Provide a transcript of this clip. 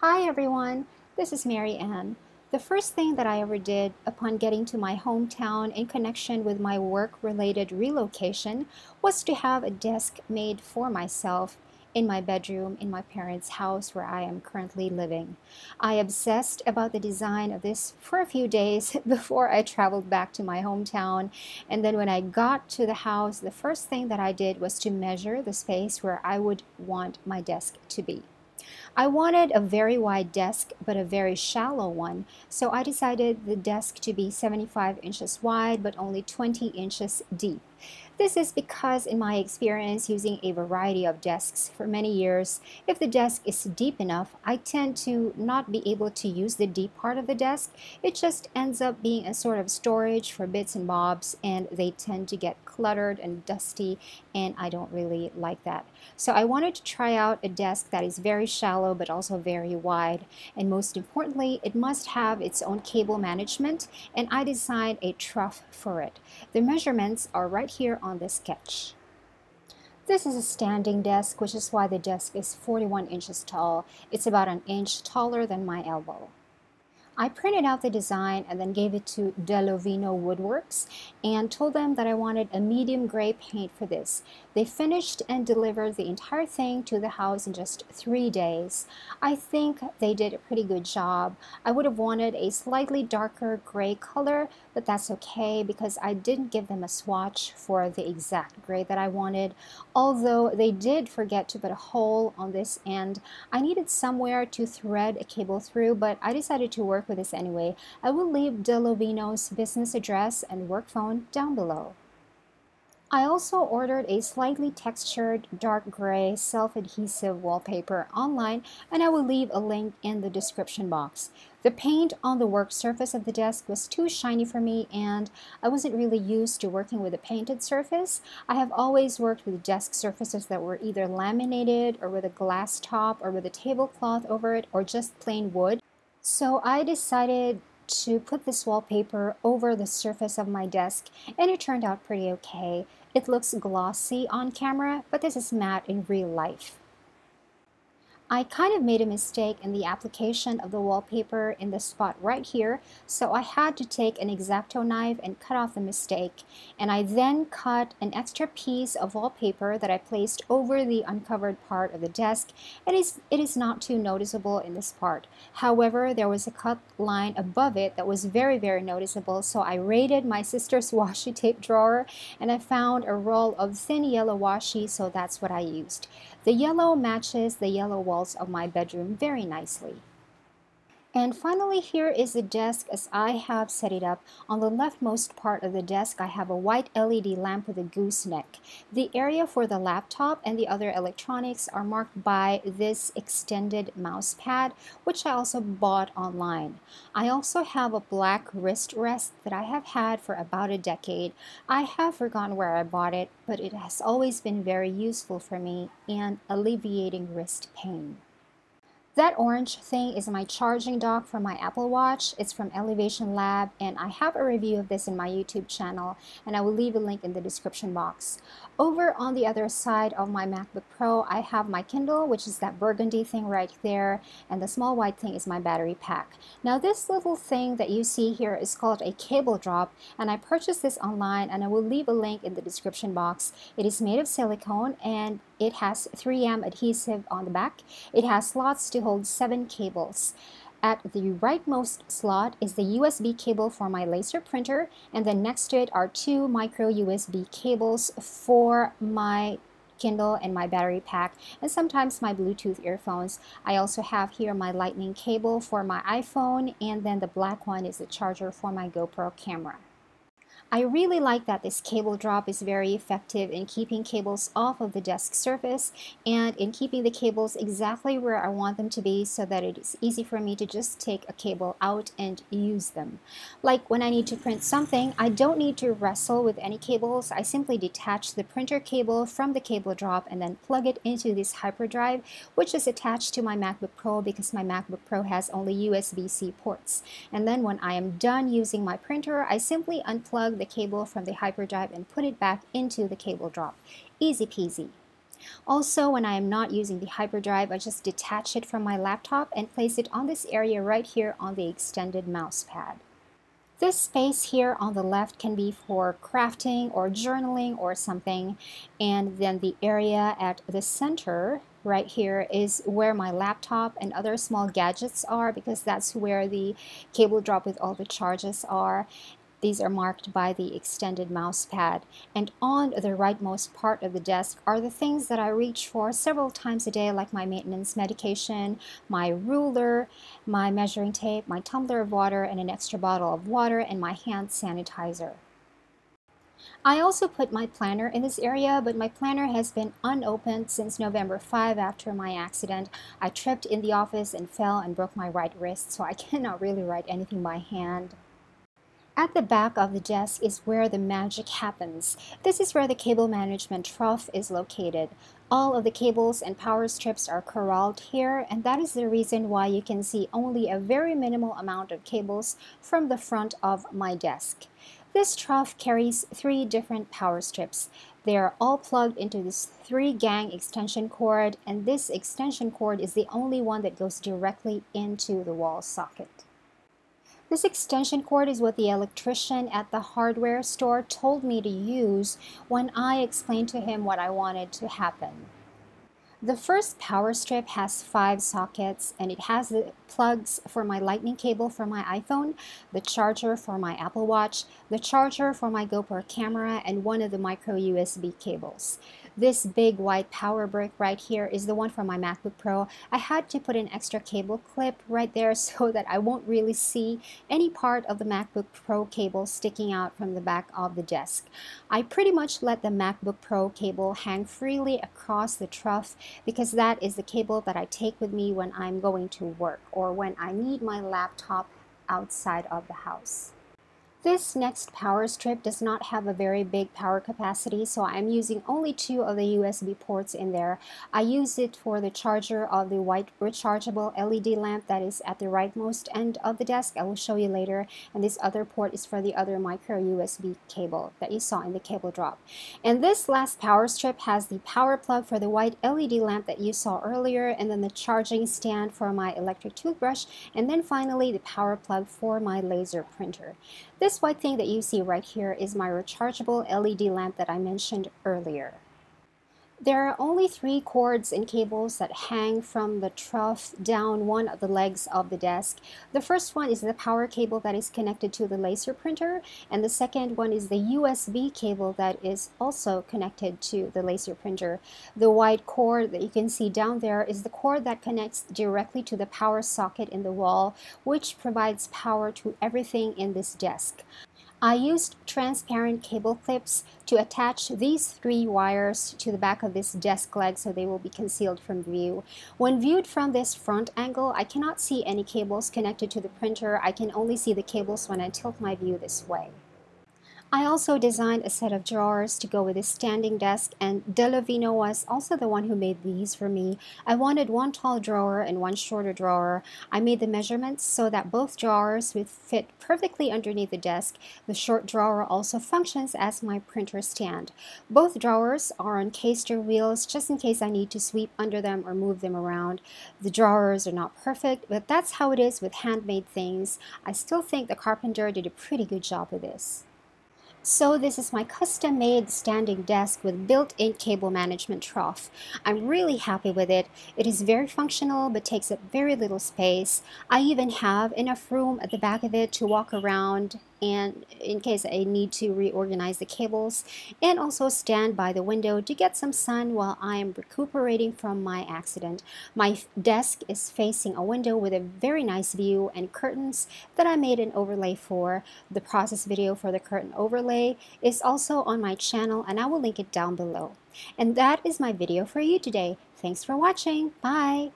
Hi everyone, this is Mary Ann. The first thing that I ever did upon getting to my hometown in connection with my work-related relocation was to have a desk made for myself in my bedroom in my parents' house where I am currently living. I obsessed about the design of this for a few days before I traveled back to my hometown, and then when I got to the house, the first thing that I did was to measure the space where I would want my desk to be. I wanted a very wide desk, but a very shallow one, so I decided the desk to be 75 inches wide, but only 20 inches deep. This is because in my experience using a variety of desks for many years, if the desk is deep enough, I tend to not be able to use the deep part of the desk. It just ends up being a sort of storage for bits and bobs, and they tend to get cluttered and dusty, and I don't really like that. So I wanted to try out a desk that is very shallow but also very wide, and most importantly, it must have its own cable management, and I designed a trough for it. The measurements are right here on this sketch. This is a standing desk, which is why the desk is 41 inches tall. It's about an inch taller than my elbow. I printed out the design and then gave it to Delovino Woodworks and told them that I wanted a medium gray paint for this. They finished and delivered the entire thing to the house in just 3 days. I think they did a pretty good job. I would have wanted a slightly darker gray color, but that's okay because I didn't give them a swatch for the exact gray that I wanted. Although they did forget to put a hole on this end, I needed somewhere to thread a cable through, but I decided to work with this anyway. I will leave Delovino's business address and work phone down below. I also ordered a slightly textured dark gray self-adhesive wallpaper online, and I will leave a link in the description box. The paint on the work surface of the desk was too shiny for me, and I wasn't really used to working with a painted surface. I have always worked with desk surfaces that were either laminated or with a glass top or with a tablecloth over it or just plain wood. So I decided to put this wallpaper over the surface of my desk, and it turned out pretty okay. It looks glossy on camera, but this is matte in real life. I kind of made a mistake in the application of the wallpaper in the spot right here, so I had to take an X-Acto knife and cut off the mistake. And I then cut an extra piece of wallpaper that I placed over the uncovered part of the desk, and it is not too noticeable in this part. However, there was a cut line above it that was very, very noticeable, so I raided my sister's washi tape drawer, and I found a roll of thin yellow washi, so that's what I used. The yellow matches the yellow walls of my bedroom very nicely. And finally, here is the desk as I have set it up. On the leftmost part of the desk, I have a white LED lamp with a gooseneck. The area for the laptop and the other electronics are marked by this extended mouse pad, which I also bought online. I also have a black wrist rest that I have had for about a decade. I have forgotten where I bought it, but it has always been very useful for me and alleviating wrist pain. That orange thing is my charging dock for my Apple Watch. It's from Elevation Lab, and I have a review of this in my YouTube channel, and I will leave a link in the description box. Over on the other side of my MacBook Pro, I have my Kindle, which is that burgundy thing right there, and the small white thing is my battery pack. Now this little thing that you see here is called a cable drop, and I purchased this online, and I will leave a link in the description box. It is made of silicone, and it has 3M adhesive on the back. It has slots to hold 7 cables. At the rightmost slot is the USB cable for my laser printer, and then next to it are 2 micro USB cables for my Kindle and my battery pack, and sometimes my Bluetooth earphones. I also have here my lightning cable for my iPhone, and then the black one is the charger for my GoPro camera. I really like that this cable drop is very effective in keeping cables off of the desk surface and in keeping the cables exactly where I want them to be so that it is easy for me to just take a cable out and use them. Like when I need to print something, I don't need to wrestle with any cables. I simply detach the printer cable from the cable drop and then plug it into this hyperdrive, which is attached to my MacBook Pro because my MacBook Pro has only USB-C ports. And then when I am done using my printer, I simply unplug the cable from the hyperdrive and put it back into the cable drop. Easy peasy. Also, when I am not using the hyperdrive, I just detach it from my laptop and place it on this area right here on the extended mouse pad. This space here on the left can be for crafting or journaling or something, and then the area at the center right here is where my laptop and other small gadgets are, because that's where the cable drop with all the charges are. These are marked by the extended mouse pad. And on the rightmost part of the desk are the things that I reach for several times a day, like my maintenance medication, my ruler, my measuring tape, my tumbler of water and an extra bottle of water, and my hand sanitizer. I also put my planner in this area, but my planner has been unopened since November 5 after my accident. I tripped in the office and fell and broke my right wrist, so I cannot really write anything by hand. At the back of the desk is where the magic happens. This is where the cable management trough is located. All of the cables and power strips are corralled here, and that is the reason why you can see only a very minimal amount of cables from the front of my desk. This trough carries 3 different power strips. They are all plugged into this 3-gang extension cord, and this extension cord is the only one that goes directly into the wall socket. This extension cord is what the electrician at the hardware store told me to use when I explained to him what I wanted to happen. The first power strip has 5 sockets, and it has the plugs for my lightning cable for my iPhone, the charger for my Apple Watch, the charger for my GoPro camera, and one of the micro USB cables. This big white power brick right here is the one for my MacBook Pro. I had to put an extra cable clip right there so that I won't really see any part of the MacBook Pro cable sticking out from the back of the desk. I pretty much let the MacBook Pro cable hang freely across the trough because that is the cable that I take with me when I'm going to work or when I need my laptop outside of the house. This next power strip does not have a very big power capacity, so I'm using only 2 of the USB ports in there. I use it for the charger of the white rechargeable LED lamp that is at the rightmost end of the desk. I will show you later. And this other port is for the other micro USB cable that you saw in the cable drop. And this last power strip has the power plug for the white LED lamp that you saw earlier, and then the charging stand for my electric toothbrush, and then finally the power plug for my laser printer. This white thing that you see right here is my rechargeable LED lamp that I mentioned earlier. There are only 3 cords and cables that hang from the trough down one of the legs of the desk. The first one is the power cable that is connected to the laser printer, and the second one is the USB cable that is also connected to the laser printer. The white cord that you can see down there is the cord that connects directly to the power socket in the wall, which provides power to everything in this desk. I used transparent cable clips to attach these 3 wires to the back of this desk leg so they will be concealed from view. When viewed from this front angle, I cannot see any cables connected to the printer. I can only see the cables when I tilt my view this way. I also designed a set of drawers to go with this standing desk, and Delovino was also the one who made these for me. I wanted 1 tall drawer and 1 shorter drawer. I made the measurements so that both drawers would fit perfectly underneath the desk. The short drawer also functions as my printer stand. Both drawers are on caster wheels just in case I need to sweep under them or move them around. The drawers are not perfect, but that's how it is with handmade things. I still think the carpenter did a pretty good job with this. So this is my custom-made standing desk with built-in cable management trough. I'm really happy with it. It is very functional but takes up very little space. I even have enough room at the back of it to walk around and in case I need to reorganize the cables, and also stand by the window to get some sun while I am recuperating from my accident. My desk is facing a window with a very nice view and curtains that I made an overlay for. The process video for the curtain overlay is also on my channel, and I will link it down below. And that is my video for you today. Thanks for watching. Bye!